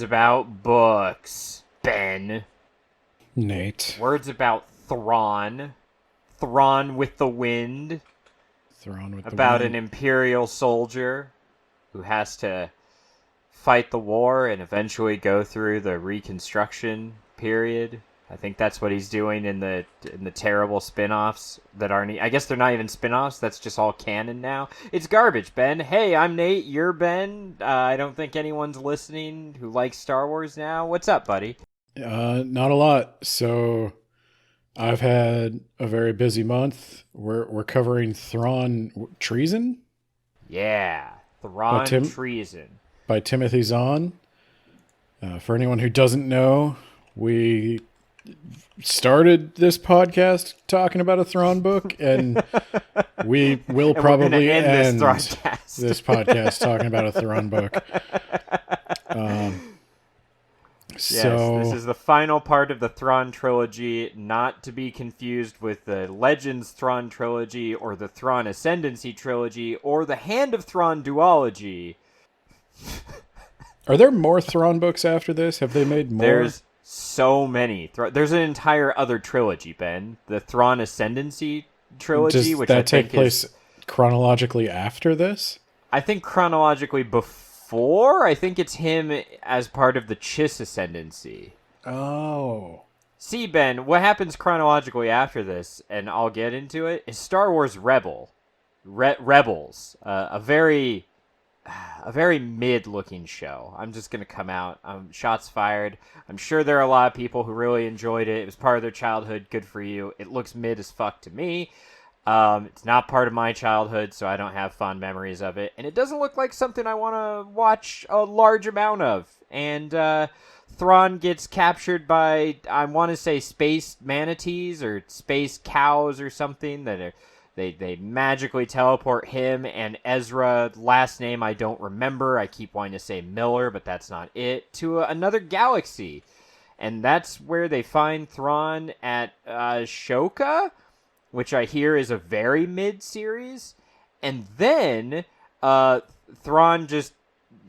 about books, Ben. Nate. Words about Thrawn. Thrawn with the wind. Thrawn with the About wind. an Imperial soldier who has to fight the war and eventually go through the Reconstruction period. I think that's what he's doing in the terrible spin-offs that aren't... I guess they're not even spin-offs. That's just all canon now. It's garbage, Ben. Hey, I'm Nate. You're Ben. I don't think anyone's listening who likes Star Wars now. What's up, buddy? Not a lot. So I've had a very busy month. We're covering Thrawn Treason Yeah. Thrawn Treason. by Timothy Zahn. For anyone who doesn't know, we started this podcast talking about a Thrawn book, and we will probably end this podcast talking about a Thrawn book. Yes, this is the final part of the Thrawn trilogy, not to be confused with the Legends Thrawn trilogy or the Thrawn Ascendancy trilogy or the Hand of Thrawn duology. Are there more Thrawn books after this? Have they made more? There's so many. There's an entire other trilogy, Ben. The Thrawn Ascendancy trilogy, Does which that I take think place is, chronologically after this? I think chronologically before. I think it's him as part of the Chiss Ascendancy. Oh. See, Ben, what happens chronologically after this, and I'll get into it, is Star Wars Rebels. A very mid-looking show. I'm just going to come out. Shots fired. I'm sure there are a lot of people who really enjoyed it. It was part of their childhood. Good for you. It looks mid as fuck to me. It's not part of my childhood, so I don't have fond memories of it. And it doesn't look like something I want to watch a large amount of. And Thrawn gets captured by, I want to say, space manatees or space cows or something that are... They magically teleport him and Ezra, last name I don't remember. I keep wanting to say Miller, but that's not it, to another galaxy. And that's where they find Thrawn at Shoka, which I hear is a very mid-series. And then Thrawn just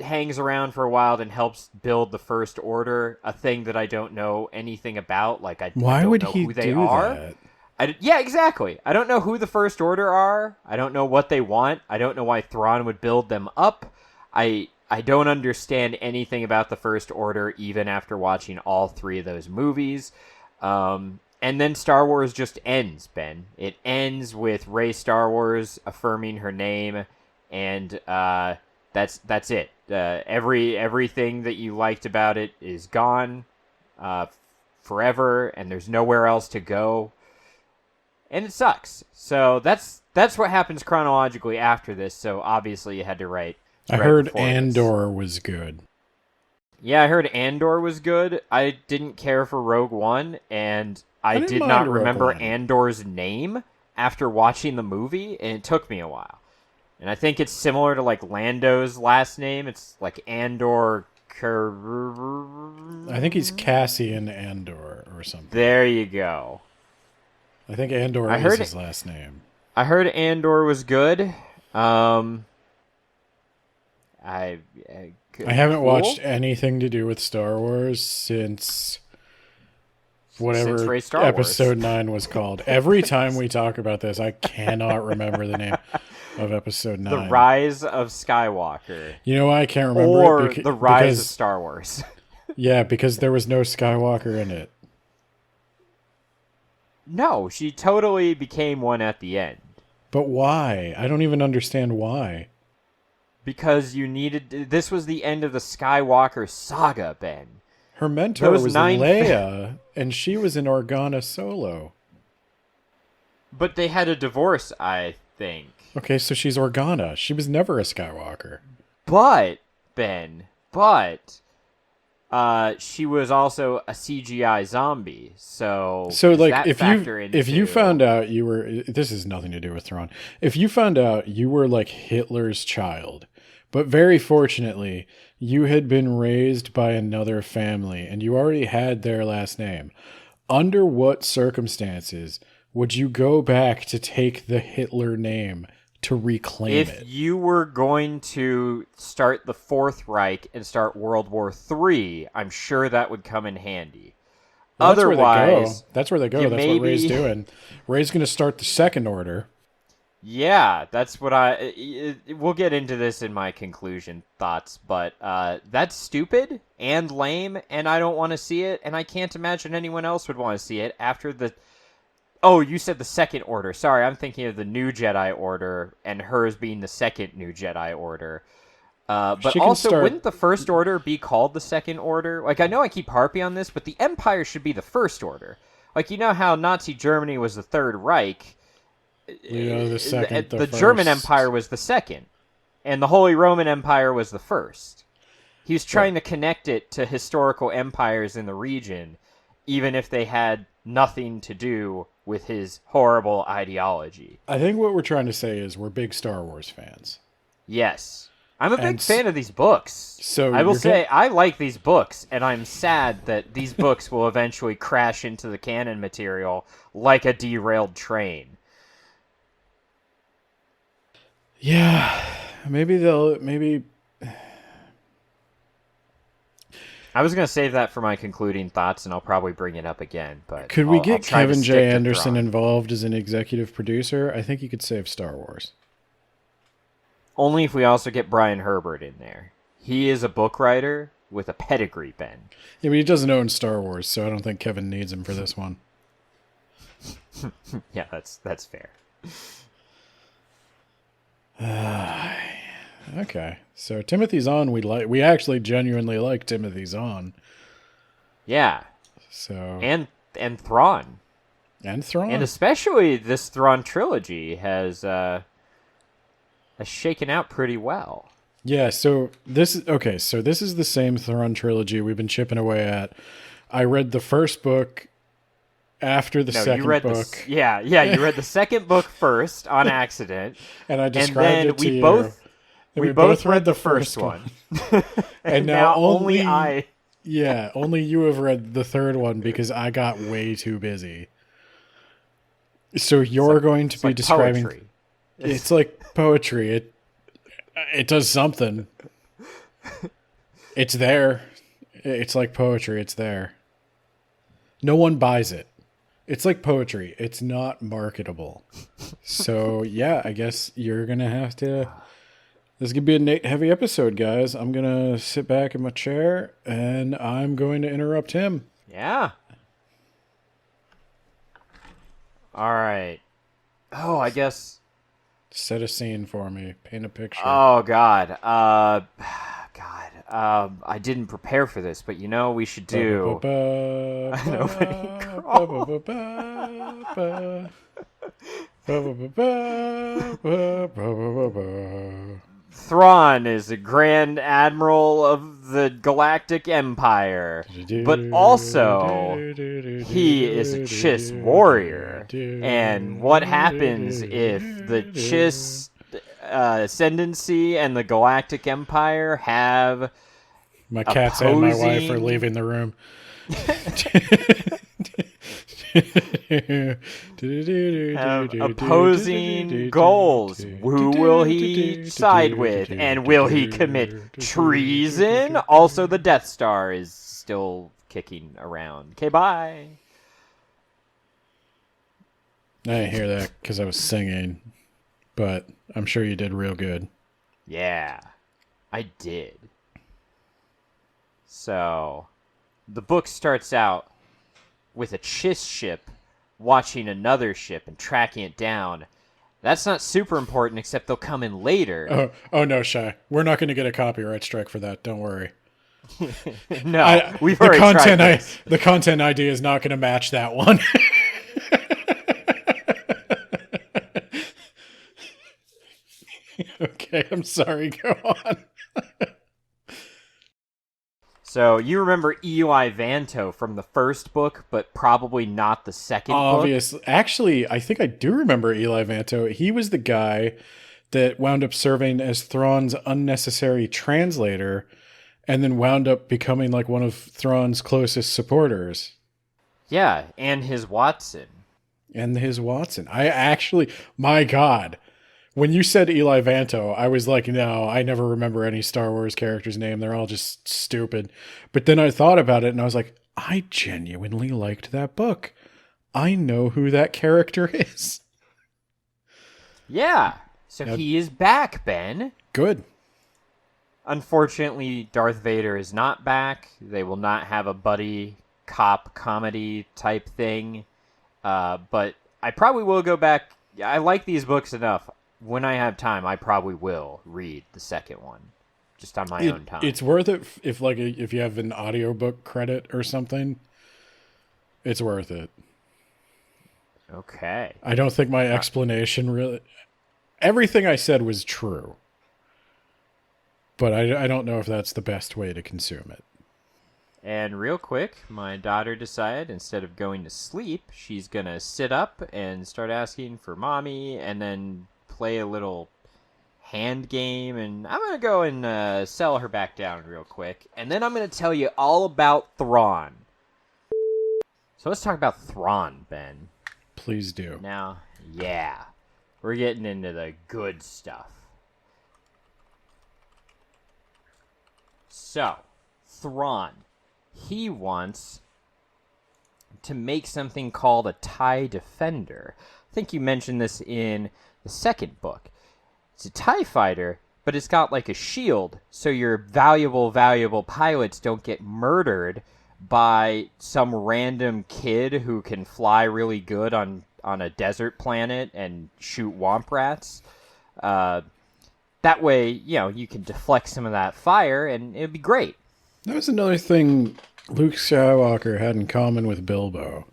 hangs around for a while and helps build the First Order, a thing that I don't know anything about. Like, I don't know who they are. That? Yeah, exactly. I don't know who the First Order are. I don't know what they want. I don't know why Thrawn would build them up. I don't understand anything about the First Order, even after watching all three of those movies. And then Star Wars just ends, Ben. It ends with Rey Star Wars affirming her name, and that's it. Everything that you liked about it is gone forever, and there's nowhere else to go. And it sucks. So that's what happens chronologically after this. So obviously you had to write. I heard Andor was good. Yeah, I heard Andor was good. I didn't care for Rogue One, and I did not remember Andor's name after watching the movie, and it took me a while. And I think it's similar to like Lando's last name. It's like Andor. I think he's Cassian Andor or something. There you go. I think Andor is his last name. I heard Andor was good. I haven't watched anything to do with Star Wars since whatever episode 9 was called. Every time we talk about this, I cannot remember the name of episode 9. The Rise of Skywalker. You know why I can't remember or it? The Rise of Star Wars. Yeah, because there was no Skywalker in it. No, she totally became one at the end. But why? I don't even understand why. Because you needed... This was the end of the Skywalker saga, Ben. Her mentor was Leia, and she was in Organa Solo. But they had a divorce, I think. Okay, so she's Organa. She was never a Skywalker. But, Ben, she was also a CGI zombie, so like if you found out you were, this has nothing to do with Thrawn. If you found out you were like Hitler's child, but very fortunately you had been raised by another family and you already had their last name, under what circumstances would you go back to take the Hitler name to reclaim If it. you were going to start the Fourth Reich and start World War III, I'm sure that would come in handy. Well, that's where they go. Otherwise, That's where they go. you That's what Rey's maybe- doing. Rey's going to start the Second Order. Yeah, that's what we'll get into this in my conclusion thoughts, but that's stupid and lame, and I don't want to see it, and I can't imagine anyone else would want to see it after the... Oh, you said the Second Order. Sorry, I'm thinking of the New Jedi Order, and hers being the Second New Jedi Order. But also, wouldn't the First Order be called the Second Order? Like, I know I keep harping on this, but the Empire should be the First Order. Like, you know how Nazi Germany was the Third Reich? The second, the German Empire was the second, and the Holy Roman Empire was the first. He was trying to connect it to historical empires in the region, even if they had nothing to do with his horrible ideology. I think what we're trying to say is we're big Star Wars fans. Yes. I'm a big fan of these books. So I will say I like these books, and I'm sad that these books will eventually crash into the canon material like a derailed train. Yeah, maybe. I was going to save that for my concluding thoughts, and I'll probably bring it up again. But Could we I'll get try to Kevin stick J. to Anderson Thrawn. involved as an executive producer? I think he could save Star Wars. Only if we also get Brian Herbert in there. He is a book writer with a pedigree, Ben. Yeah, but he doesn't own Star Wars, so I don't think Kevin needs him for this one. Yeah, that's fair. Okay, so Timothy Zahn, we actually genuinely like Timothy Zahn. Yeah, So and Thrawn, and Thrawn, and especially this Thrawn trilogy has shaken out pretty well. yeah. So this is okay. So this is the same Thrawn trilogy we've been chipping away at. I read the first book after the second you read book. you read the second book first on accident, And I and described then it to we you. both And we both read the first one. And now now only I. Yeah, only you have read the third one because I got way too busy. So you're going to be like describing. poetry. It's like poetry. It does something. It's there. It's like poetry. It's there. No one buys it. It's like poetry. It's not marketable. So yeah, I guess you're gonna have to. This could be a Nate heavy episode, guys. I'm gonna sit back in my chair and I'm going to interrupt him. Yeah. All right. Oh, I guess. Set a scene for me. Paint a picture. Oh God. I didn't prepare for this, but we should do. Thrawn is a Grand Admiral of the Galactic Empire, but also he is a Chiss warrior. And what happens if the Chiss ascendancy and the Galactic Empire have My cats and my wife are opposing- leaving the room. opposing goals? Who will he side with? And will he commit treason? Also, the Death Star is still kicking around. Okay, bye. I didn't hear that because I was singing, but I'm sure you did real good. Yeah, I did. So, the book starts out with a Chiss ship watching another ship and tracking it down. That's not super important, except they'll come in later. Oh no, Shy. We're not going to get a copyright strike for that. Don't worry. No, we've already tried this. The content ID is not going to match that one. Okay, I'm sorry. Go on. So you remember Eli Vanto from the first book, but probably not the second book? Obviously. Actually, I think I do remember Eli Vanto. He was the guy that wound up serving as Thrawn's unnecessary translator and then wound up becoming like one of Thrawn's closest supporters. Yeah, and his Watson. And his Watson. My God. When you said Eli Vanto, I was like, no, I never remember any Star Wars character's name. They're all just stupid. But then I thought about it and I was like, I genuinely liked that book. I know who that character is. Yeah. So Now, he is back, Ben. good. Unfortunately, Darth Vader is not back. They will not have a buddy cop comedy type thing. But I probably will go back. I like these books enough. When I have time, I probably will read the second one, just on my own time. It's worth it if you have an audiobook credit or something. It's worth it. Okay. I don't think my explanation really... Everything I said was true. But I don't know if that's the best way to consume it. And real quick, my daughter decided instead of going to sleep, she's going to sit up and start asking for mommy and then play a little hand game. And I'm going to go and sell her back down real quick. And then I'm going to tell you all about Thrawn. So let's talk about Thrawn, Ben. Please do. Now, yeah, we're getting into the good stuff. So, Thrawn, he wants to make something called a TIE Defender. I think you mentioned this in the second book. It's a TIE fighter, but it's got like a shield, so your valuable pilots don't get murdered by some random kid who can fly really good on a desert planet and shoot womp rats. That way, you can deflect some of that fire, and it'd be great. That was another thing Luke Skywalker had in common with Bilbo.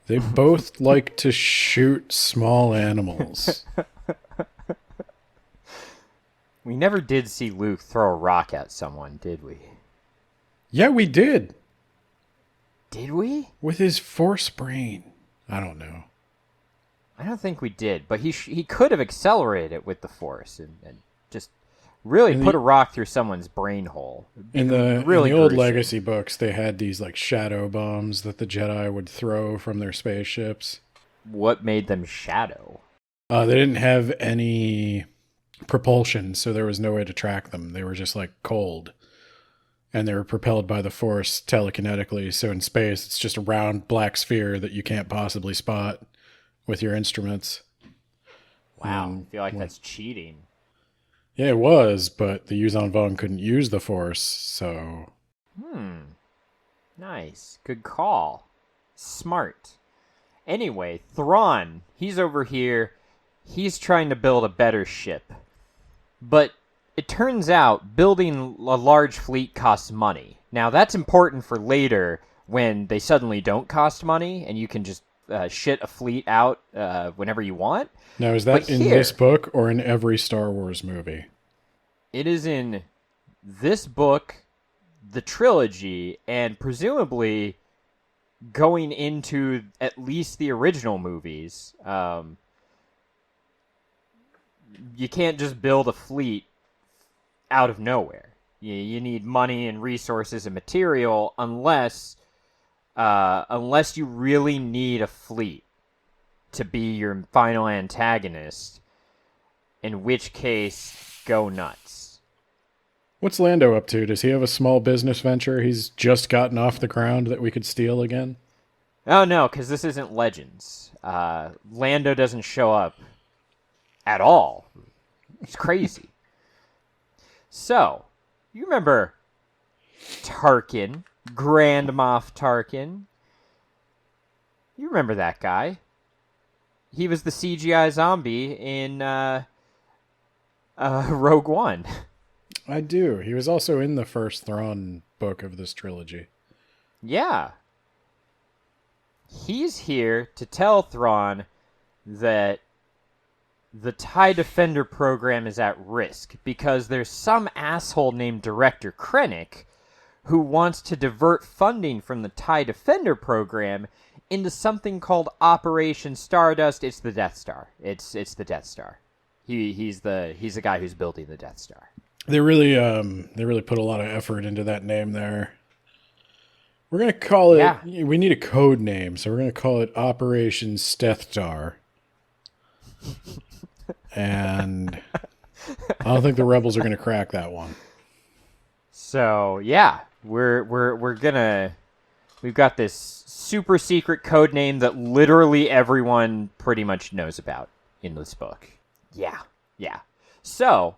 They both like to shoot small animals. We never did see Luke throw a rock at someone, did we? Yeah, we did. Did we? With his force brain. I don't know. I don't think we did, but he could have accelerated it with the Force and just really put a rock through someone's brain hole. In the old gruesome. Legacy books, they had these like shadow bombs that the Jedi would throw from their spaceships. What made them shadow? They didn't have any propulsion, so there was no way to track them. They were just like cold. And they were propelled by the Force telekinetically, so in space it's just a round black sphere that you can't possibly spot with your instruments. Wow, I feel like that's cheating. Yeah, it was, but the Yuuzhan Vong couldn't use the Force, so... Nice. Good call. Smart. Anyway, Thrawn, he's over here. He's trying to build a better ship. But it turns out building a large fleet costs money. Now, that's important for later when they suddenly don't cost money and you can just shit a fleet out whenever you want. Now, is that in this book or in every Star Wars movie? It is in this book, the trilogy, and presumably going into at least the original movies. You can't just build a fleet out of nowhere. You need money and resources and material unless you really need a fleet to be your final antagonist, in which case, go nuts. What's Lando up to? Does he have a small business venture he's just gotten off the ground that we could steal again? Oh, no, because this isn't Legends. Lando doesn't show up at all. It's crazy. So, you remember Tarkin, Grand Moff Tarkin? You remember that guy. He was the CGI zombie in Rogue One. I do. He was also in the first Thrawn book of this trilogy. Yeah. He's here to tell Thrawn that the TIE Defender program is at risk because there's some asshole named Director Krennic who wants to divert funding from the TIE Defender program into something called Operation Stardust. It's the Death Star. It's the Death Star. He's the guy who's building the Death Star. They really put a lot of effort into that name there. We're gonna call it. Yeah. We need a code name, so we're gonna call it Operation Steath Star. and I don't think the rebels are going to crack that one. So yeah, we've got this super secret code name that literally everyone pretty much knows about in this book. Yeah. So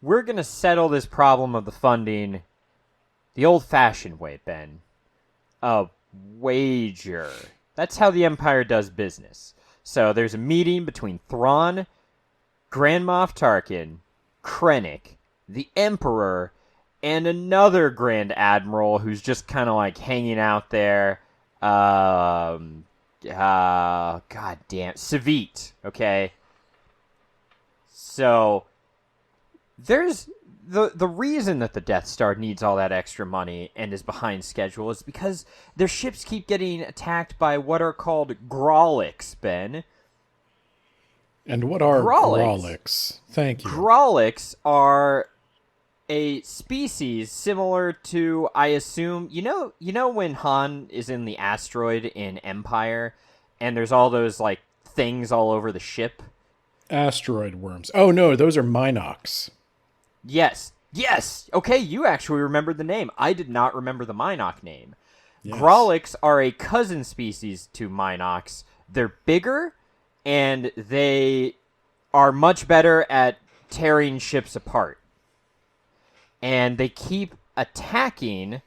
we're gonna settle this problem of the funding the old-fashioned way, Ben. A wager. That's how the Empire does business. So there's a meeting between Thrawn, Grand Moff Tarkin, Krennic, the Emperor, and another Grand Admiral who's just kind of like hanging out there. God damn, Savit. Okay, so there's the reason that the Death Star needs all that extra money and is behind schedule is because their ships keep getting attacked by what are called Grolix, Ben. And what are Grolix? Thank you. Grolix are a species similar to, I assume, you know when Han is in the asteroid in Empire, and there's all those like things all over the ship. Asteroid worms. Oh no, those are Minox. Yes. Okay, you actually remembered the name. I did not remember the Minox name. Yes. Grolix are a cousin species to Minox. They're bigger, and they are much better at tearing ships apart. And they keep attacking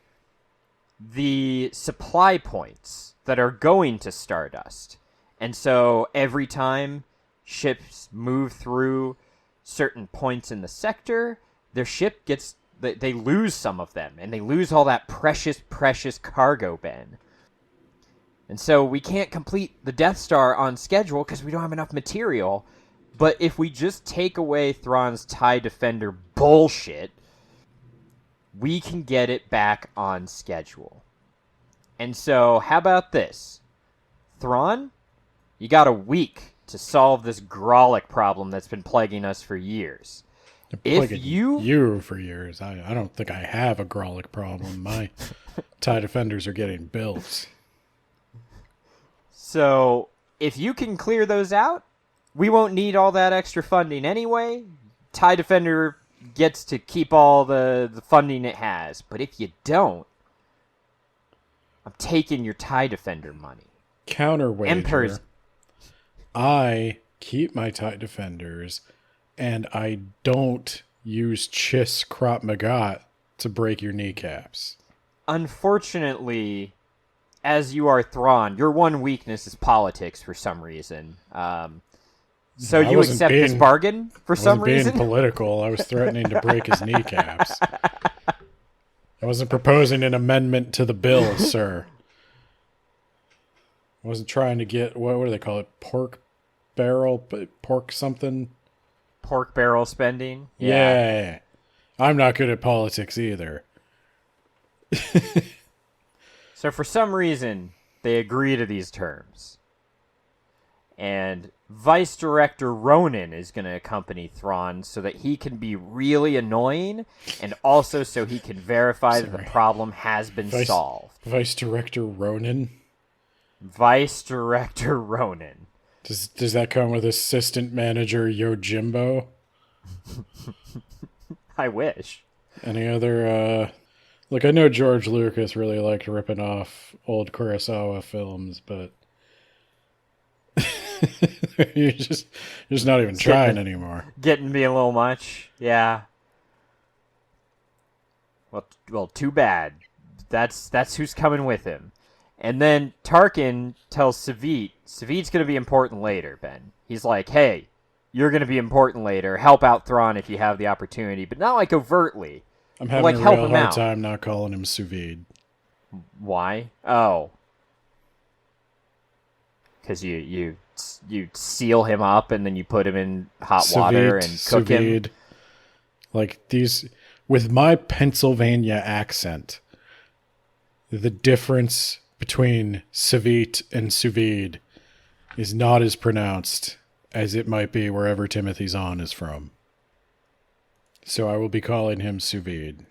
the supply points that are going to Stardust. And so every time ships move through certain points in the sector, their ship gets... They lose some of them, and they lose all that precious cargo, Ben. And so we can't complete the Death Star on schedule because we don't have enough material. But if we just take away Thrawn's TIE Defender bullshit, we can get it back on schedule. And so, how about this? Thrawn, you got a week to solve this Grolic problem that's been plaguing us for years. If you for years, I don't think I have a Grolic problem. My TIE Defenders are getting built. So, if you can clear those out, we won't need all that extra funding anyway. TIE Defender gets to keep all the funding it has. But if you don't, I'm taking your TIE Defender money. Counterwager. I keep my TIE Defenders, and I don't use Chiss Krop Magat to break your kneecaps. Unfortunately, as you are Thrawn, your one weakness is politics for some reason. So you accept this bargain for some reason? I wasn't being political. I was threatening to break his kneecaps. I wasn't proposing an amendment to the bill, sir. I wasn't trying to get, what do they call it? Pork something? Pork barrel spending? Yeah. I'm not good at politics either. So for some reason, they agree to these terms. And Vice Director Ronan is going to accompany Thrawn so that he can be really annoying and also so he can verify that the problem has been solved. Vice Director Ronan? Vice Director Ronan. Does that come with Assistant Manager Yojimbo? I wish. Any other... Look, I know George Lucas really liked ripping off old Kurosawa films, but... You're just not even trying anymore. Getting to be a little much, yeah. Well, too bad. That's who's coming with him. And then Tarkin tells Savit's going to be important later, Ben. He's like, hey, you're going to be important later. Help out Thrawn if you have the opportunity, but not like overtly. I'm having a real hard time not calling him sous vide. Why? Oh. Because you seal him up and then you put him in hot water and cook him. Like these, with my Pennsylvania accent, the difference between Savit and sous vide is not as pronounced as it might be wherever Timothy Zahn is from. So I will be calling him sous vide.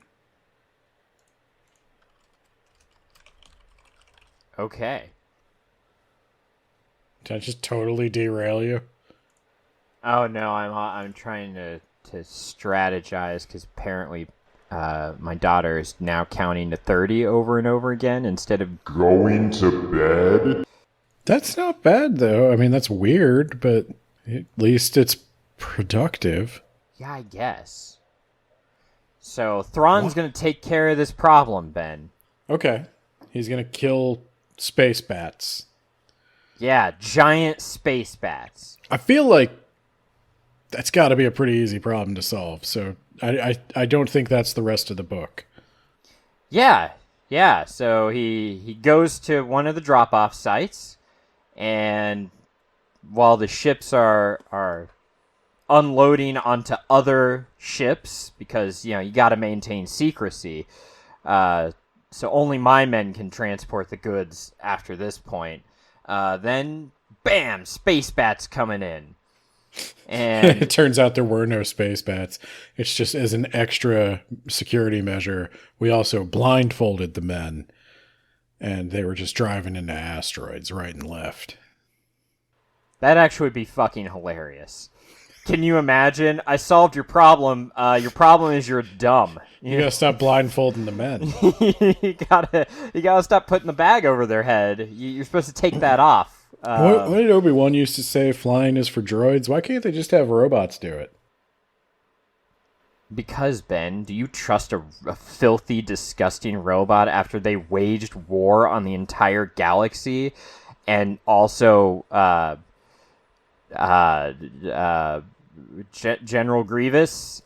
Okay. Did I just totally derail you? Oh no, I'm trying to strategize because apparently my daughter is now counting to 30 over and over again instead of Going to bed? That's not bad, though. I mean, that's weird, but at least it's productive. yeah, I guess. So Thrawn's What? gonna take care of this problem, Ben. Okay. He's going to kill space bats. Yeah, giant space bats. I feel like that's got to be a pretty easy problem to solve, so I don't think that's the rest of the book. Yeah, yeah. So he goes to one of the drop-off sites, and while the ships are unloading onto other ships, because you got to maintain secrecy. So only my men can transport the goods after this point. Then, bam, space bats coming in. And It turns out there were no space bats. It's just as an extra security measure, we also blindfolded the men, and they were just driving into asteroids right and left. that actually would be fucking hilarious. Can you imagine? I solved your problem. Your problem is you're dumb. You gotta stop blindfolding the men. You gotta stop putting the bag over their head. You're supposed to take that off. What did Obi-Wan used to say? Flying is for droids. Why can't they just have robots do it? Because, Ben, do you trust a filthy, disgusting robot after they waged war on the entire galaxy, and also General Grievous?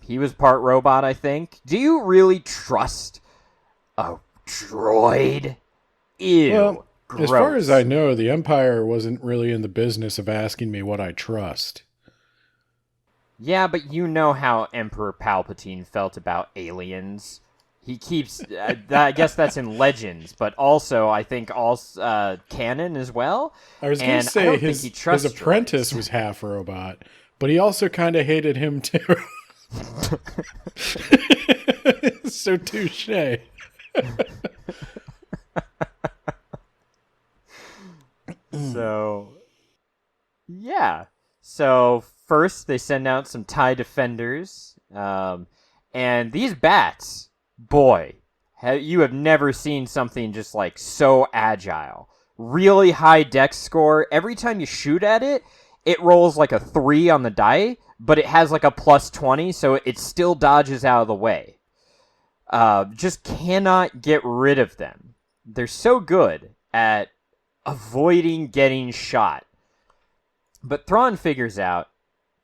He was part robot, I think. Do you really trust a droid? Ew. Well, gross. as far as I know, the Empire wasn't really in the business of asking me what I trust. Yeah, but you know how Emperor Palpatine felt about aliens. He keeps... I guess that's in Legends, but also, I think, canon as well. I was going And to I say don't his, think he trusts his apprentice droids. was half robot, but he also kind of hated him too. So touche. So, yeah. So, first, they send out some TIE defenders. And these bats, boy, you have never seen something just like so agile. Really high dex score. Every time you shoot at it, it rolls like a 3 on the die, but it has like a plus 20, so it still dodges out of the way. Just cannot get rid of them. They're so good at avoiding getting shot. But Thrawn figures out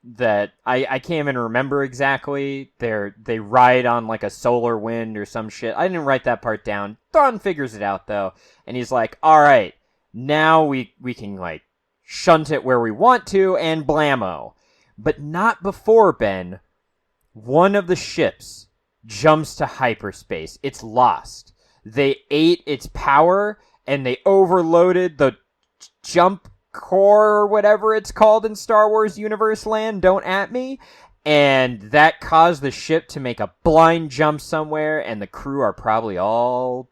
that I can't even remember exactly. They ride on like a solar wind or some shit. I didn't write that part down. Thrawn figures it out though, and he's like, "All right, now we can like shunt it where we want to and blammo." But not before, Ben. One of the ships jumps to hyperspace. It's lost. They ate its power and they overloaded the jump core or whatever it's called in Star Wars universe land. Don't at me. And that caused the ship to make a blind jump somewhere, and the crew are probably all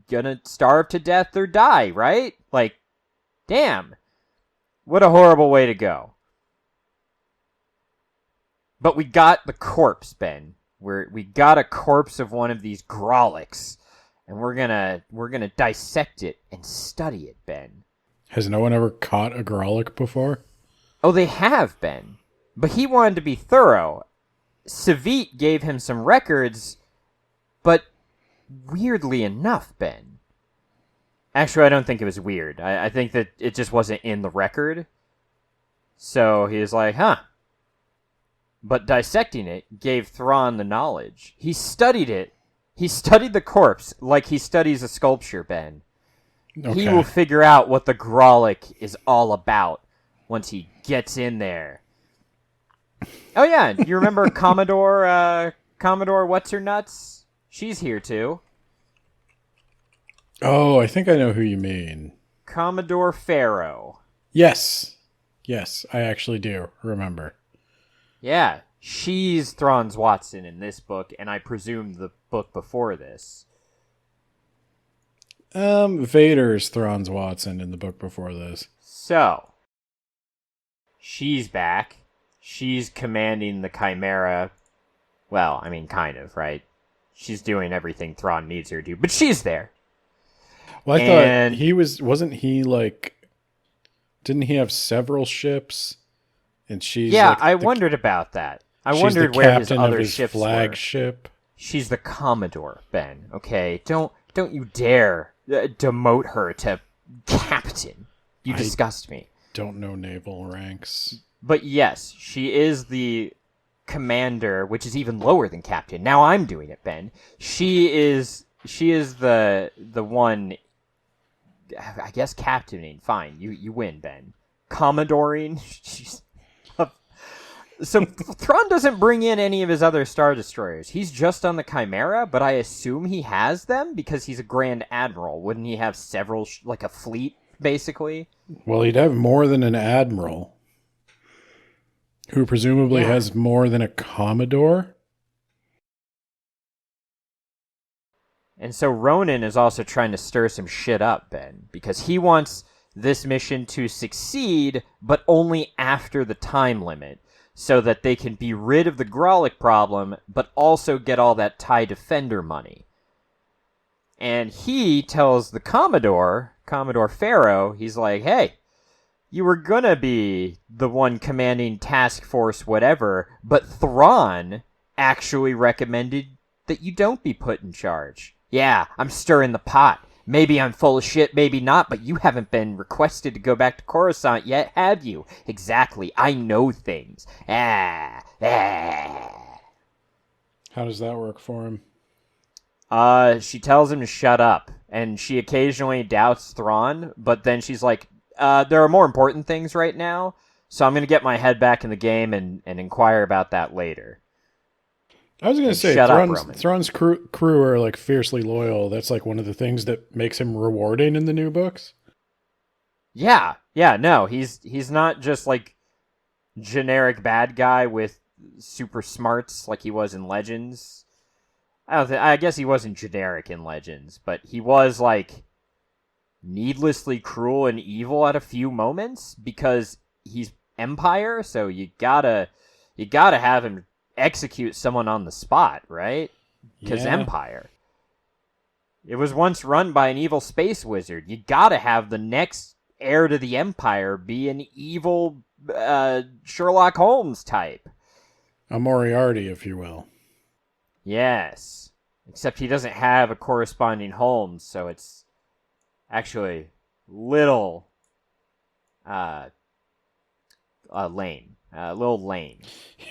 gonna starve to death or die, right? Like, damn. What a horrible way to go. But we got the corpse, Ben. We got a corpse of one of these Grolix, and we're gonna dissect it and study it, Ben. Has no one ever caught a Grolic before? Oh, they have, Ben. But he wanted to be thorough. Savit gave him some records, but weirdly enough, Ben. Actually, I don't think it was weird. I think that it just wasn't in the record. So he was like, huh. But dissecting it gave Thrawn the knowledge. He studied it. He studied the corpse like he studies a sculpture, Ben. Okay. He will figure out what the Grolic is all about once he gets in there. Oh yeah, you remember Commodore What's-Her-Nuts? She's here too. Oh, I think I know who you mean. Commodore Pharaoh. Yes. Yes, I actually do remember. Yeah, she's Thrawn's Watson in this book, and I presume the book before this. Vader's Thrawn's Watson in the book before this. So, She's back. She's commanding the Chimera. Well, I mean, kind of, right? She's doing everything Thrawn needs her to do, but she's there. Well, I thought he wasn't he like, didn't he have several ships? And she's yeah, like I wondered about that. I she's wondered the where his captain other of his ships flagship. were. She's the Commodore, Ben. Okay, don't you dare demote her to captain. You disgust me. Don't know naval ranks. But yes, she is the commander, which is even lower than captain. Now I'm doing it, Ben. She is the one, I guess, captaining. Fine, you win, Ben. Commodoring. So Thrawn doesn't bring in any of his other Star Destroyers. He's just on the Chimera, but I assume he has them because he's a Grand Admiral. Wouldn't he have several, like a fleet, basically? Well, he'd have more than an admiral, who presumably has more than a Commodore. And so Ronan is also trying to stir some shit up, Ben, because he wants this mission to succeed, but only after the time limit, so that they can be rid of the Grolic problem, but also get all that TIE Defender money. And he tells the Commodore Pharaoh, he's like, hey, you were gonna be the one commanding Task Force whatever, but Thrawn actually recommended that you don't be put in charge. Yeah, I'm stirring the pot. Maybe I'm full of shit, maybe not, but you haven't been requested to go back to Coruscant yet, have you? Exactly, I know things. How does that work for him? She tells him to shut up, and she occasionally doubts Thrawn, but then she's like, there are more important things right now, so I'm going to get my head back in the game and inquire about that later. I was going to say, Thrawn's crew are like fiercely loyal. That's like one of the things that makes him rewarding in the new books. Yeah, no, he's not just like generic bad guy with super smarts like he was in Legends. I guess he wasn't generic in Legends, but he was like needlessly cruel and evil at a few moments because he's Empire, so you gotta have him execute someone on the spot, right? Because Empire. It was once run by an evil space wizard. You gotta have the next heir to the Empire be an evil Sherlock Holmes type. A Moriarty, if you will. Yes. Except he doesn't have a corresponding Holmes, so it's actually little lame. A little lame.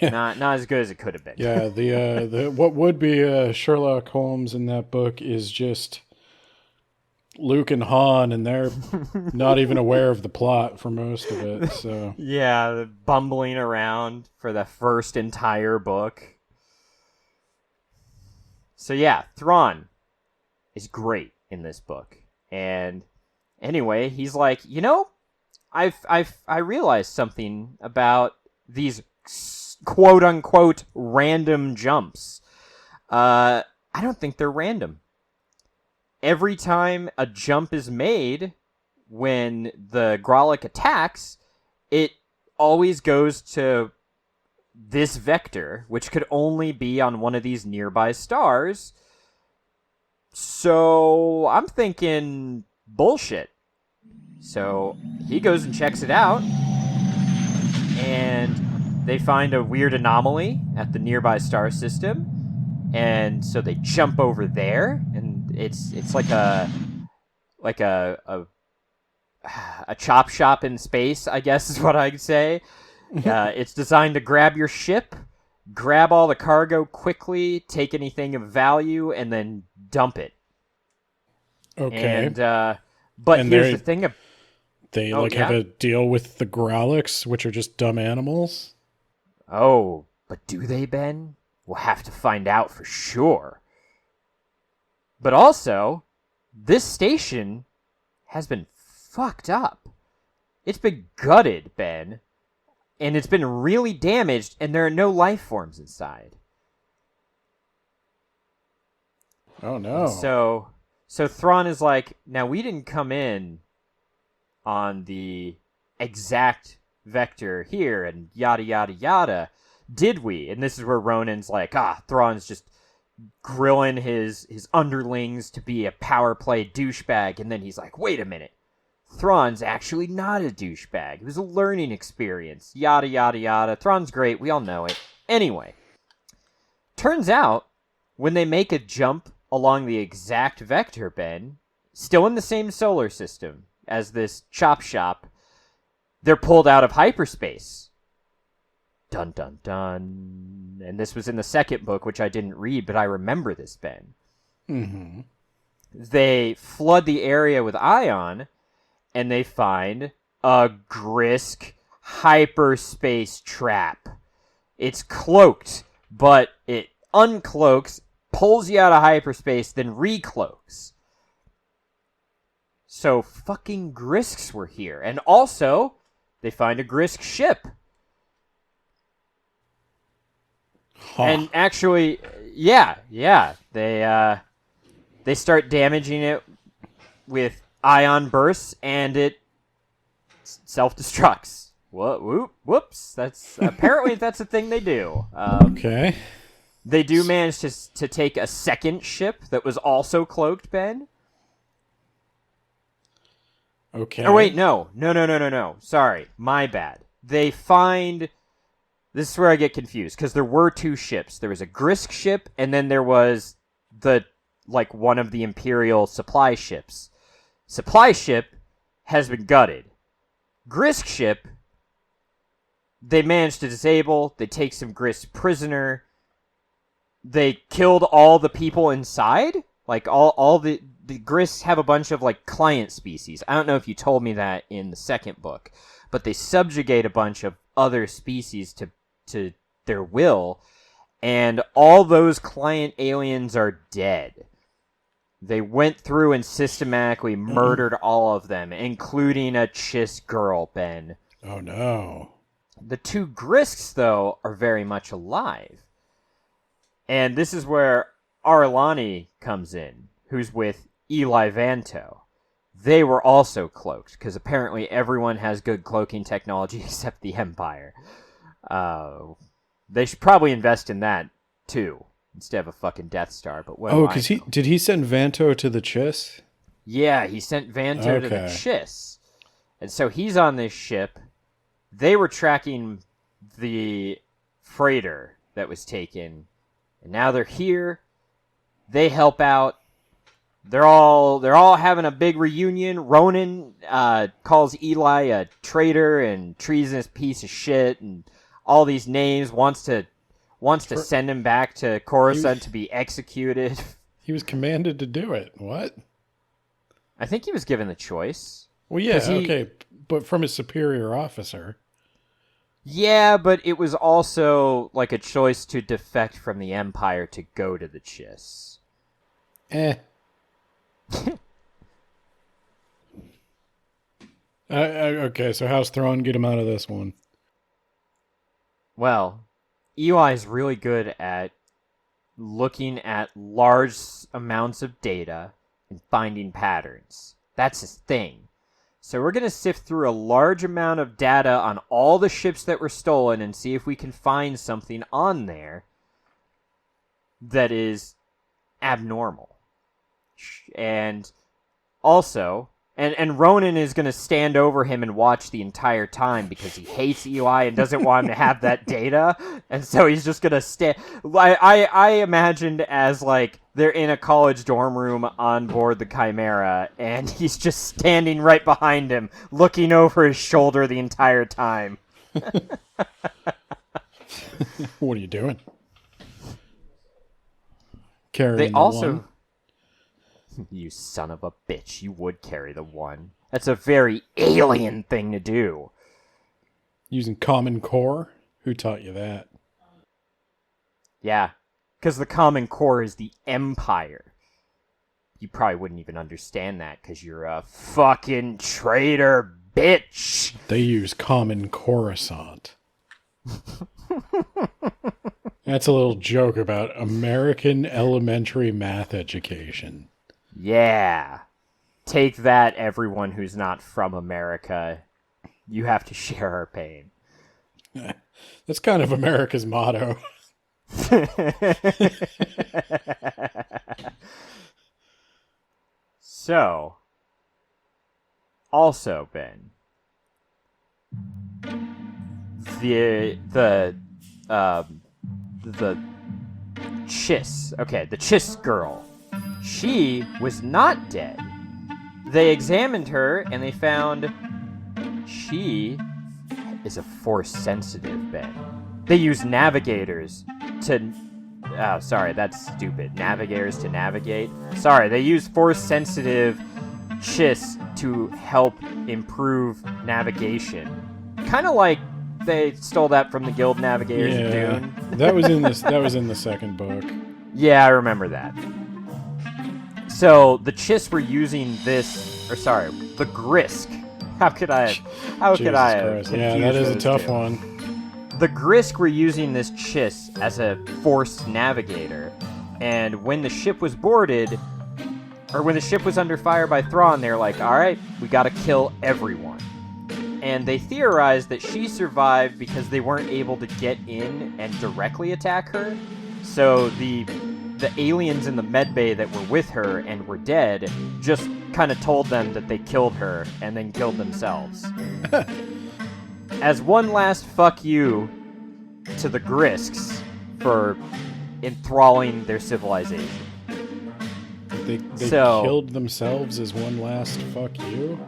Yeah. Not as good as it could have been. Yeah, the what would be Sherlock Holmes in that book is just Luke and Han, and they're not even aware of the plot for most of it. So yeah, bumbling around for the first entire book. So yeah, Thrawn is great in this book. And anyway, he's like, I realized something about these quote unquote random jumps. I don't think they're random. Every time a jump is made when the Grolic attacks, it always goes to this vector, which could only be on one of these nearby stars. So I'm thinking bullshit. So he goes and checks it out, and they find a weird anomaly at the nearby star system, and so they jump over there, and it's like a chop shop in space, I guess is what I'd say. It's designed to grab your ship, grab all the cargo quickly, take anything of value, and then dump it. Okay. But here's the thing. They have a deal with the Grolics, which are just dumb animals? Oh, but do they, Ben? We'll have to find out for sure. But also, this station has been fucked up. It's been gutted, Ben. And it's been really damaged, and there are no life forms inside. Oh, no. So Thrawn is like, now we didn't come in on the exact vector here, and yada, yada, yada. Did we? And this is where Ronan's like, Thrawn's just grilling his underlings to be a power play douchebag. And then he's like, wait a minute. Thrawn's actually not a douchebag. It was a learning experience. Yada, yada, yada. Thrawn's great. We all know it. Anyway, turns out when they make a jump along the exact vector, Ben, still in the same solar system as this chop shop, they're pulled out of hyperspace. Dun, dun, dun. And this was in the second book, which I didn't read, but I remember this, Ben. Mm-hmm. They flood the area with ion, and they find a Grisk hyperspace trap. It's cloaked, but it uncloaks, pulls you out of hyperspace, then recloaks. So fucking Grisks were here. And also, they find a Grisk ship. Huh. And actually, yeah, they start damaging it with ion bursts, and it self-destructs. Whoops! That's apparently that's a thing they do. Okay. They do manage to take a second ship that was also cloaked, Ben. Okay. Oh wait, no. Sorry, my bad. They find. This is where I get confused, because there were two ships. There was a Grisk ship, and then there was one of the Imperial supply ships. Supply ship has been gutted. Grisk ship, they managed to disable. They take some Grisk prisoner. They killed all the people inside. Like, all the Grisks have a bunch of, client species. I don't know if you told me that in the second book, but they subjugate a bunch of other species to their will, and all those client aliens are dead. They went through and systematically murdered all of them, including a Chiss girl, Ben. Oh, no. The two Grisks, though, are very much alive. And this is where Arlani comes in, who's with Eli Vanto. They were also cloaked, because apparently everyone has good cloaking technology except the Empire. They should probably invest in that, too, instead of a fucking Death Star. But what? Oh, because did he send Vanto to the Chiss? Yeah, he sent Vanto to the Chiss. And so he's on this ship. They were tracking the freighter that was taken, and now they're here. They help out. They're all having a big reunion. Ronan calls Eli a traitor and treasonous piece of shit, and all these names. Wants to send him back to Coruscant to be executed. He was commanded to do it. What? I think he was given the choice. Well, yeah, okay, but from his superior officer. Yeah, but it was also like a choice to defect from the Empire to go to the Chiss. Okay, so how's Thrawn get him out of this one? Well, Eli is really good at looking at large amounts of data and finding patterns. That's his thing. So we're going to sift through a large amount of data on all the ships that were stolen and see if we can find something on there that is abnormal. And also, and Ronan is going to stand over him and watch the entire time because he hates Eli and doesn't want him to have that data. And so he's just going to stand. I imagined as they're in a college dorm room on board the Chimera, and he's just standing right behind him, looking over his shoulder the entire time. What are you doing? Carrying they the also. one? You son of a bitch, you would carry the one. That's a very alien thing to do. Using Common Core? Who taught you that? Yeah, because the Common Core is the Empire. You probably wouldn't even understand that because you're a fucking traitor bitch. They use Common Coruscant. That's a little joke about American elementary math education. Yeah. Take that, everyone who's not from America. you have to share our pain. That's kind of America's motto. So, also, Ben, the Chiss. Okay, the Chiss girl. She was not dead. They examined her and they found she is a force sensitive, Ben. They use navigators to... Oh, sorry, that's stupid. Navigators to navigate? Sorry, they use force sensitive Chiss to help improve navigation. Kind of like they stole that from the Guild Navigators in Dune. That was in this. That was in the second book. Yeah, I remember that. So the Chiss were using this, or sorry, the Grisk. How could I have Yeah, that is a tough one. The Grisk were using this Chiss as a forced navigator, and when the ship was boarded, or when the ship was under fire by Thrawn, they're like, alright, we gotta kill everyone. And they theorized that she survived because they weren't able to get in and directly attack her. So the aliens in the medbay that were with her and were dead just kind of told them that they killed her and then killed themselves. As one last fuck you to the Grisks for enthralling their civilization. They killed themselves as one last fuck you?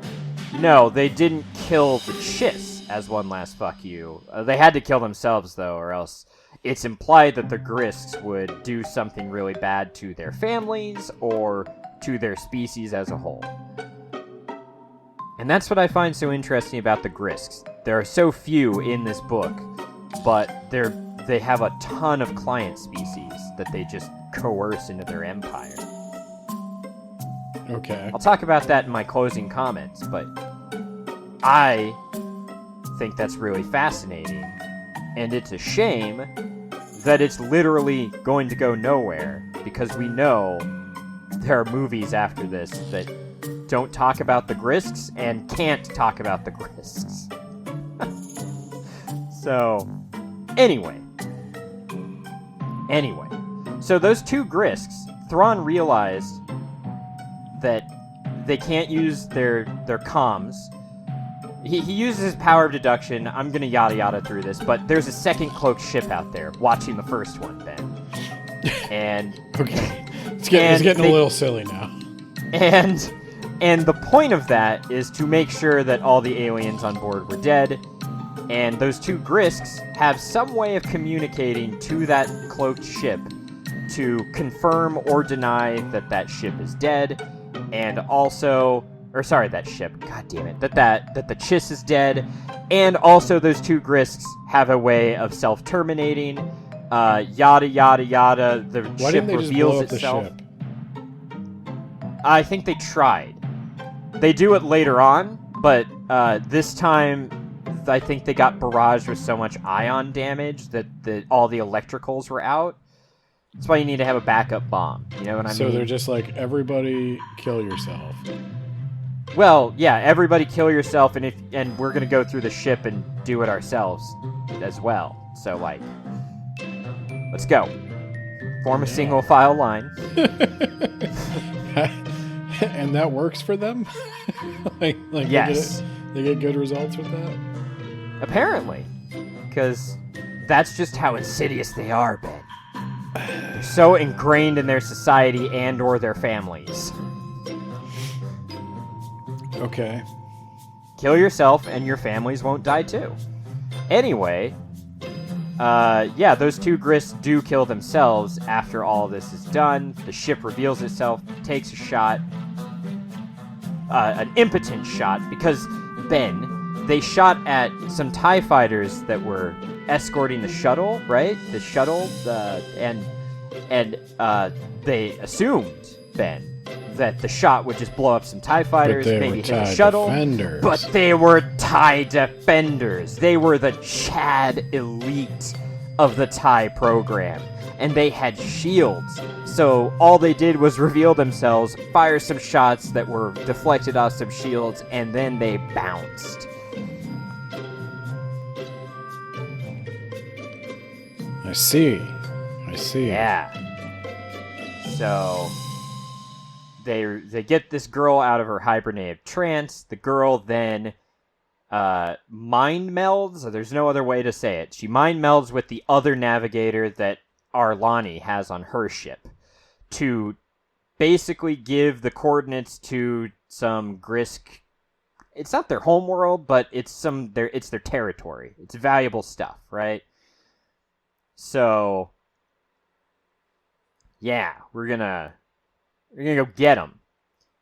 No, they didn't kill the Chiss as one last fuck you. They had to kill themselves, though, or else it's implied that the Grisks would do something really bad to their families or to their species as a whole. And that's what I find so interesting about the Grisks. There are so few in this book, but they have a ton of client species that they just coerce into their empire. Okay. I'll talk about that in my closing comments, but I think that's really fascinating, and it's a shame that it's literally going to go nowhere, because we know there are movies after this that don't talk about the Grisks and can't talk about the Grisks. So, anyway. So those two Grisks, Thrawn realized that they can't use their comms. He uses his power of deduction. I'm going to yada yada through this, but there's a second cloaked ship out there watching the first one, Ben. And okay. It's getting a little silly now. And the point of that is to make sure that all the aliens on board were dead. And those two Grisks have some way of communicating to that cloaked ship to confirm or deny that ship is dead. And also, or sorry, that ship, god damn it, that the Chiss is dead, and also those two Grisks have a way of self-terminating, yada yada yada, the Why ship didn't they reveals just blow up itself. the ship? I think they tried. They do it later on, but this time, I think they got barraged with so much ion damage that all the electricals were out. That's why you need to have a backup bomb. You know what I mean? So they're just like, everybody kill yourself. Well, yeah, everybody kill yourself, and we're gonna go through the ship and do it ourselves as well. So, like, let's go. Form a single file line. And that works for them? like yes. They get good results with that? Apparently. Because that's just how insidious they are, Ben. They're so ingrained in their society and or their families. Okay. Kill yourself and your families won't die too. Anyway, yeah, those two Grisks do kill themselves after all this is done. The ship reveals itself, takes a shot. An impotent shot, because, Ben, they shot at some TIE fighters that were escorting the shuttle, right? The shuttle, and they assumed, Ben, that the shot would just blow up some TIE fighters, maybe hit the shuttle. Defenders. But they were TIE defenders. They were the Chad elite of the TIE program. And they had shields. So all they did was reveal themselves, fire some shots that were deflected off some shields, and then they bounced. I see. Yeah. So they get this girl out of her hibernative trance. The girl then mind melds. There's no other way to say it. She mind melds with the other navigator that Arlani has on her ship to basically give the coordinates to some Grisk. It's not their homeworld, but it's their territory. It's valuable stuff, right? So, yeah, we're gonna go get them.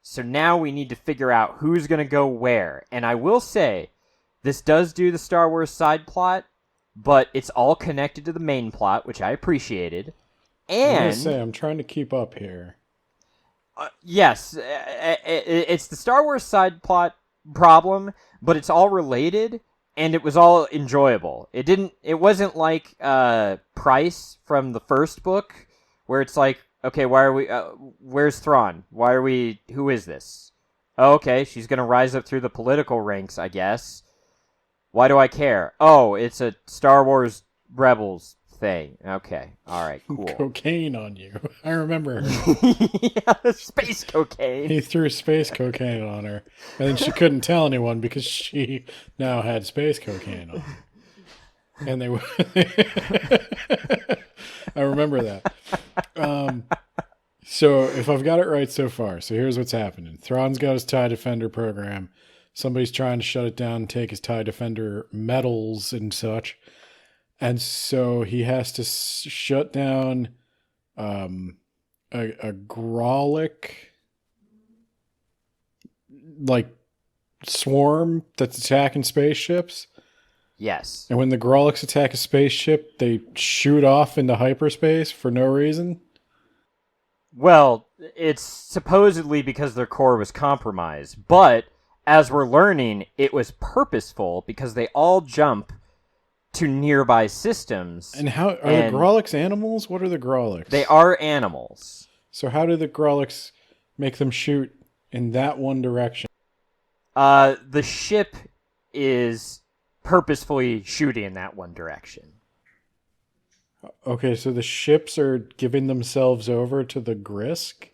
So now we need to figure out who's gonna go where. And I will say, this does do the Star Wars side plot, but it's all connected to the main plot, which I appreciated. And I'm trying to keep up here. Yes, it's the Star Wars side plot problem, but it's all related, and it was all enjoyable. It wasn't like Price from the first book, where it's like, okay, why are we? Where's Thrawn? Who is this? Oh, okay, she's gonna rise up through the political ranks, I guess. Why do I care? Oh, it's a Star Wars Rebels thing. Okay, all right, cool. Cocaine on you. I remember her. Yeah, space cocaine. He threw space cocaine on her, and then she couldn't tell anyone because she now had space cocaine on. And they I remember that. So if I've got it right so far, so here's what's happening. Thrawn's got his TIE Defender program. Somebody's trying to shut it down and take his TIE Defender medals and such. And so he has to shut down a Grolic like swarm that's attacking spaceships. Yes. And when the Grolics attack a spaceship, they shoot off into hyperspace for no reason. Well, it's supposedly because their core was compromised, but as we're learning, it was purposeful because they all jump to nearby systems. And how are the Grolics animals? What are the Grolics? They are animals. So how do the Grolics make them shoot in that one direction? The ship is purposefully shooting in that one direction. Okay, so the ships are giving themselves over to the Grisk?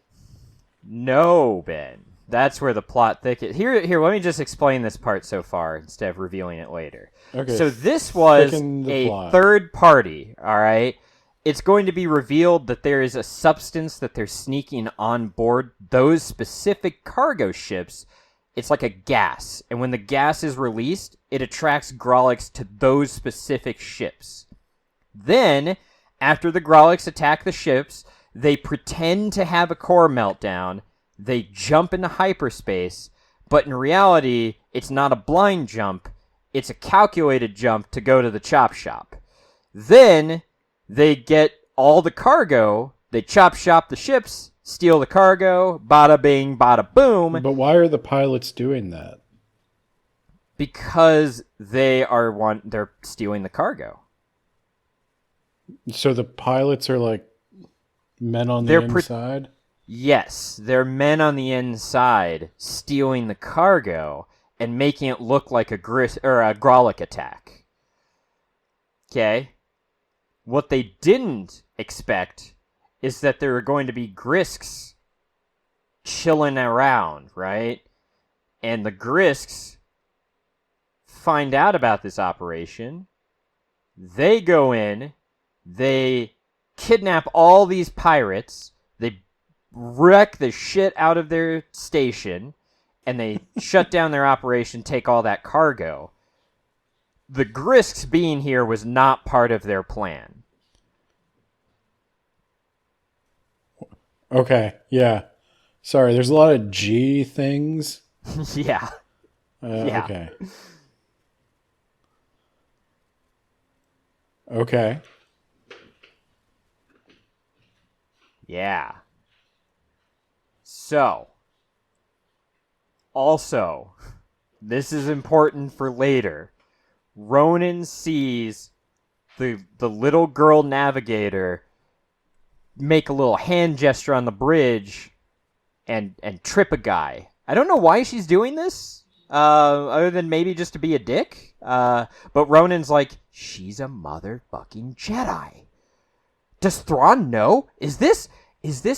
No, Ben. That's where the plot thicket. Here, let me just explain this part so far instead of revealing it later. Okay. So this was a plot. third party, all right? It's going to be revealed that there is a substance that they're sneaking on board those specific cargo ships. It's like a gas, and when the gas is released, it attracts Grolics to those specific ships. Then, after the Grolics attack the ships, they pretend to have a core meltdown. They jump into hyperspace, but in reality, it's not a blind jump. It's a calculated jump to go to the chop shop. Then, they get all the cargo, they chop shop the ships, steal the cargo, bada bing, bada boom. But why are the pilots doing that? Because they're stealing the cargo. So the pilots are like men on the inside? Yes, they're men on the inside stealing the cargo and making it look like a Grolic attack. Okay? What they didn't expect is that there were going to be Grisks chilling around, right? And the Grisks find out about this operation. They go in, they kidnap all these pirates, they wreck the shit out of their station, and they shut down their operation, take all that cargo. The Grisks being here was not part of their plan. Okay, yeah. Sorry, there's a lot of G things. Yeah. Yeah. Okay. Okay. Yeah. So, also, this is important for later. Ronan sees the little girl navigator make a little hand gesture on the bridge and trip a guy. I don't know why she's doing this, other than maybe just to be a dick. But Ronan's like, she's a motherfucking Jedi. Does Thrawn know? Is this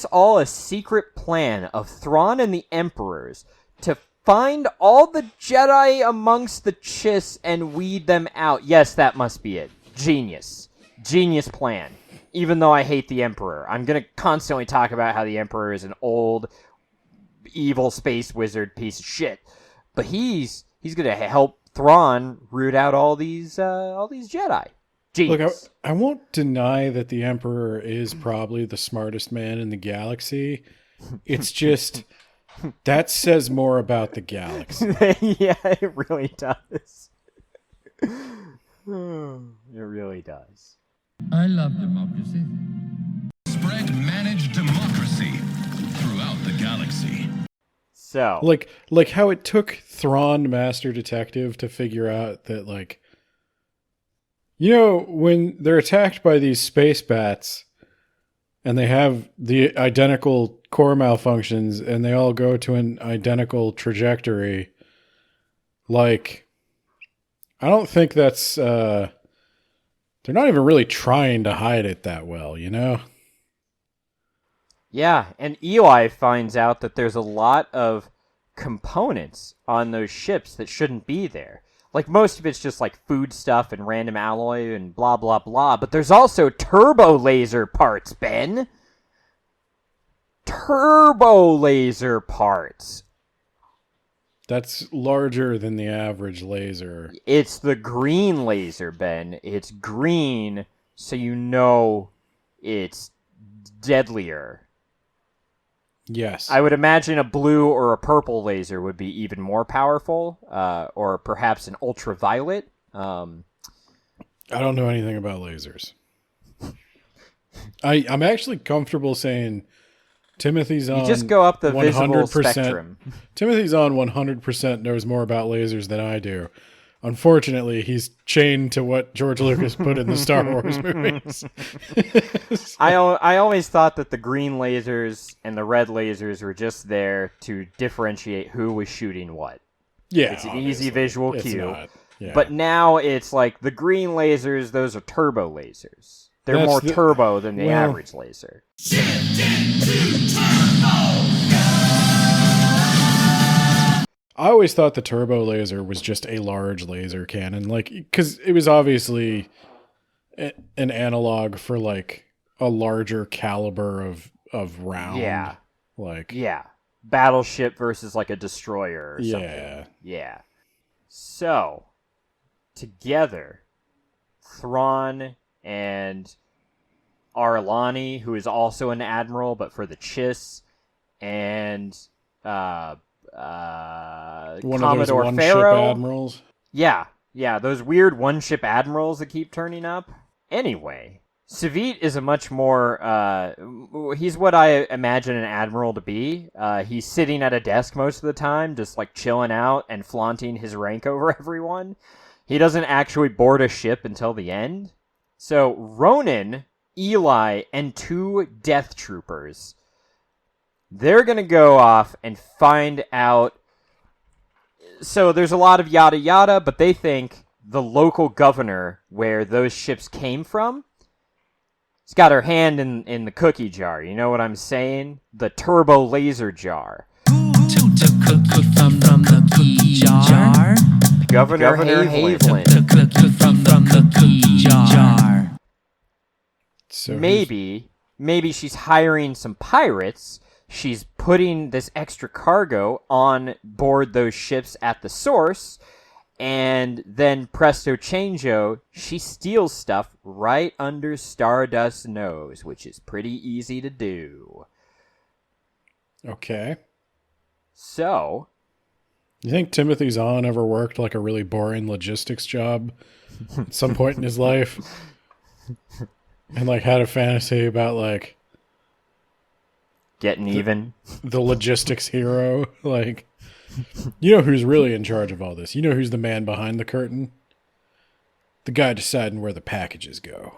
all a secret plan of Thrawn and the Emperors to find all the Jedi amongst the Chiss and weed them out? Yes, that must be it. Genius plan. Even though I hate the Emperor, I'm gonna constantly talk about how the Emperor is an old, evil space wizard piece of shit. But he's gonna help Thrawn root out all these Jedi. Genius. Look, I won't deny that the Emperor is probably the smartest man in the galaxy. It's just that says more about the galaxy. Yeah, it really does. It really does. I love democracy. Spread managed democracy throughout the galaxy. So, like how it took Thrawn, Master Detective, to figure out that, like, you know, when they're attacked by these space bats and they have the identical core malfunctions and they all go to an identical trajectory, like, I don't think that's, they're not even really trying to hide it that well, you know? yeah, and Eli finds out that there's a lot of components on those ships that shouldn't be there. Like, most of it's just, like, food stuff and random alloy and blah, blah, blah. But there's also turbo laser parts, Ben. Turbo laser parts. That's larger than the average laser. It's the green laser, Ben. It's green, so you know it's deadlier. Yes. I would imagine a blue or a purple laser would be even more powerful, or perhaps an ultraviolet. I don't know anything about lasers. I'm actually comfortable saying Timothy Zahn. You just go up the visible spectrum. Timothy Zahn 100% knows more about lasers than I do. Unfortunately, he's chained to what George Lucas put in the Star Wars movies. I always thought that the green lasers and the red lasers were just there to differentiate who was shooting what. Yeah, it's an easy visual it's cue. not. Yeah. But now it's like the green lasers; those are turbo lasers. They're That's more turbo than the average laser. I always thought the turbo laser was just a large laser cannon, like, because it was obviously an analog for, like, a larger caliber of round. Yeah. Like, Yeah. Battleship versus, like, a destroyer or something. yeah. Yeah. So, together, Thrawn and Arlani, who is also an admiral, but for the Chiss, and One Commodore of those one-ship Pharaoh. admirals. Yeah, those weird one-ship admirals that keep turning up. Anyway, Savit is a much more, he's what I imagine an admiral to be. He's sitting at a desk most of the time, just, like, chilling out and flaunting his rank over everyone. He doesn't actually board a ship until the end. So, Ronan, Eli, and 2 Death Troopers, they're going to go off and find out. So there's a lot of yada yada, but they think the local governor where those ships came from has got her hand in the cookie jar. You know what I'm saying? The turbo laser jar. Took the cookie from the cookie jar. Governor Haviland. Took the cookie from the cookie jar. So Maybe she's hiring some pirates. She's putting this extra cargo on board those ships at the source, and then presto changeo, she steals stuff right under Stardust's nose, which is pretty easy to do. Okay. So, You think Timothy Zahn ever worked, like, a really boring logistics job at some point in his life? And, like, had a fantasy about, like, getting even. the logistics hero? Like, you know who's really in charge of all this? You know who's the man behind the curtain? The guy deciding where the packages go.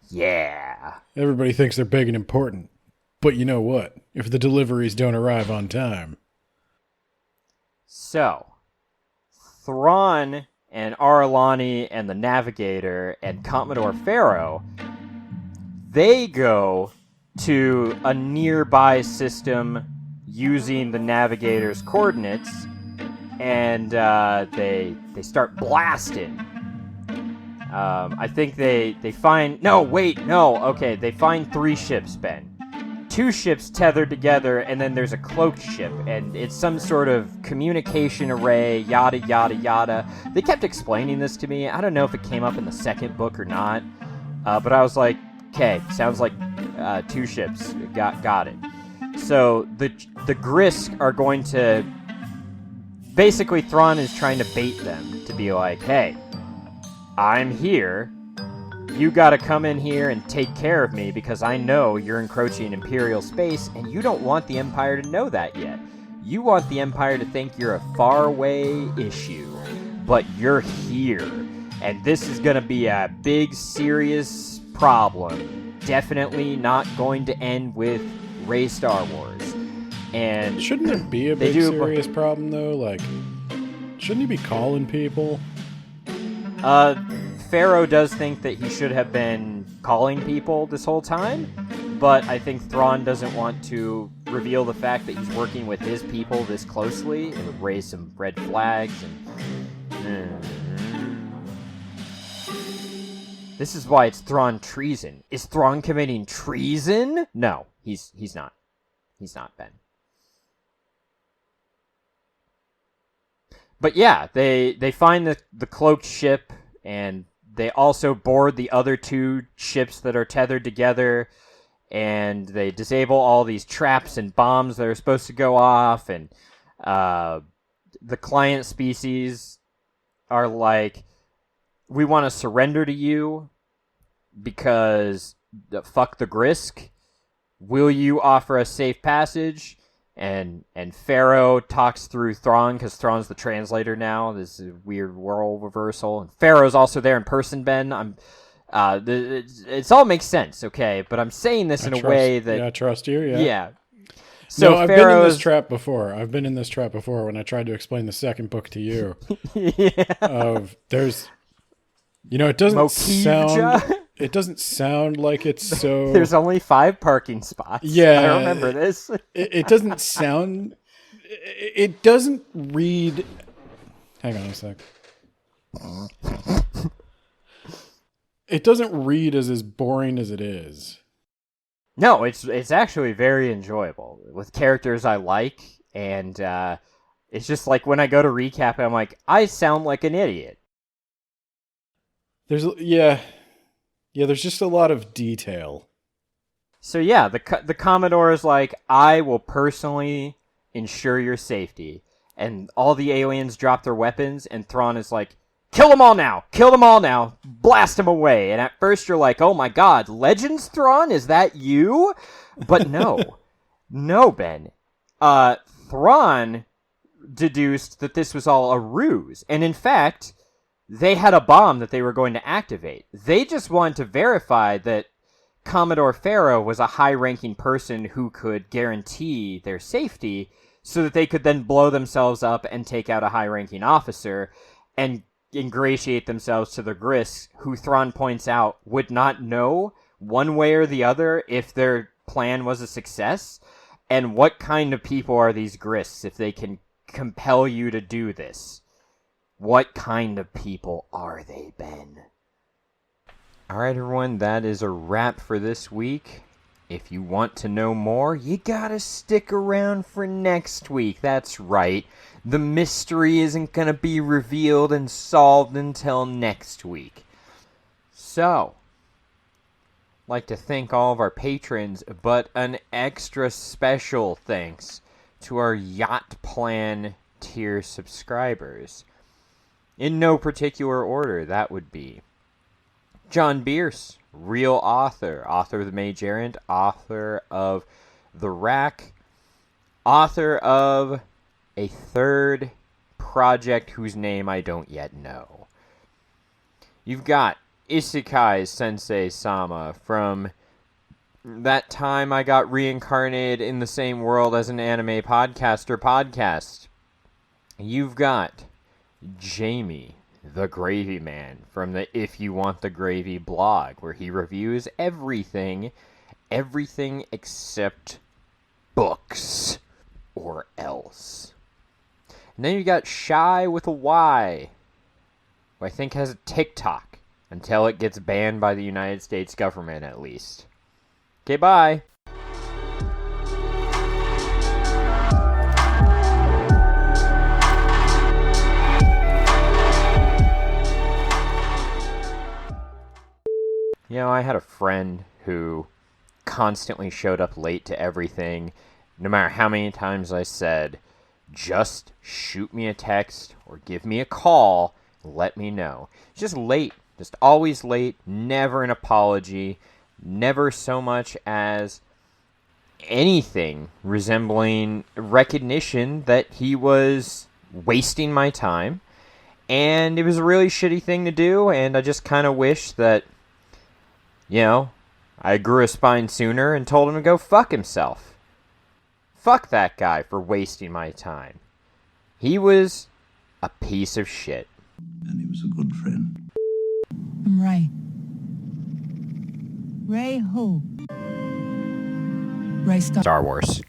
Yeah. Everybody thinks they're big and important. But you know what? If the deliveries don't arrive on time... So, Thrawn and Arlani and the Navigator and Commodore Pharaoh, They go to a nearby system using the navigator's coordinates, and they start blasting. I think they find... No, wait, no. Okay, they find 3 ships, Ben. 2 ships tethered together, and then there's a cloaked ship, and it's some sort of communication array, yada, yada, yada. They kept explaining this to me. I don't know if it came up in the second book or not, but I was like, okay, sounds like 2 ships. Got it. So the Grisk are going to... Basically, Thrawn is trying to bait them to be like, hey, I'm here. You gotta come in here and take care of me because I know you're encroaching Imperial space and you don't want the Empire to know that yet. You want the Empire to think you're a faraway issue, but you're here. And this is gonna be a big, serious problem. Definitely not going to end with Rey Star Wars. And shouldn't it be a big, serious problem, though? Like, shouldn't he be calling people? Pharaoh does think that he should have been calling people this whole time, but I think Thrawn doesn't want to reveal the fact that he's working with his people this closely. It would raise some red flags, and... This is why it's Thrawn treason. Is Thrawn committing treason? No, he's not. He's not, Ben. But yeah, they find the cloaked ship, and they also board the other 2 ships that are tethered together, and they disable all these traps and bombs that are supposed to go off, and the client species are like, we want to surrender to you because fuck the Grisk. Will you offer us safe passage? And Pharaoh talks through Thrawn, because Thrawn's the translator now. This is a weird role reversal. And Pharaoh's also there in person, Ben. It all makes sense, okay? But I'm saying this in a way that... Yeah, I trust you, yeah. Yeah. So no, I've been in this trap before. I've been in this trap before when I tried to explain the second book to you. Yeah. There's... You know, it doesn't sound... It doesn't sound like it's so... There's only 5 parking spots. Yeah. I remember this. It doesn't sound... It doesn't read... Hang on a sec. It doesn't read as boring as it is. No, it's actually very enjoyable. With characters I like, and it's just like when I go to recap it, I'm like, I sound like an idiot. There's just a lot of detail. So yeah, the Commodore is like, I will personally ensure your safety. And all the aliens drop their weapons, and Thrawn is like, kill them all now! Kill them all now! Blast them away! And at first you're like, oh my god, Legends Thrawn? Is that you? But no. No, Ben. Thrawn deduced that this was all a ruse. And in fact... They had a bomb that they were going to activate. They just wanted to verify that Commodore Pharaoh was a high-ranking person who could guarantee their safety so that they could then blow themselves up and take out a high-ranking officer and ingratiate themselves to the Grisk, who Thrawn points out would not know one way or the other if their plan was a success. And what kind of people are these Grisks if they can compel you to do this? What kind of people are they, Ben? Alright, everyone, that is a wrap for this week. If you want to know more, you gotta stick around for next week. That's right. The mystery isn't gonna be revealed and solved until next week. So, I'd like to thank all of our patrons, but an extra special thanks to our Yacht Plan tier subscribers. In no particular order, that would be John Bierce, real author of The Mage Errant, author of The Rack, author of a third project whose name I don't yet know. You've got Isekai Sensei Sama from that time I got reincarnated in the same world as an anime podcaster podcast. You've got Jamie, the Gravy Man from the If You Want the Gravy blog, where he reviews everything except books or else. And then you got Shy with a Y, who I think has a TikTok, until it gets banned by the United States government at least. Okay, bye. You know, I had a friend who constantly showed up late to everything, no matter how many times I said, just shoot me a text or give me a call, let me know. Just late, just always late, never an apology, never so much as anything resembling recognition that he was wasting my time. And it was a really shitty thing to do, and I just kind of wish that, you know, I grew a spine sooner and told him to go fuck himself. Fuck that guy for wasting my time. He was a piece of shit. And he was a good friend. I'm Ray. Ray who? Ray Star Wars.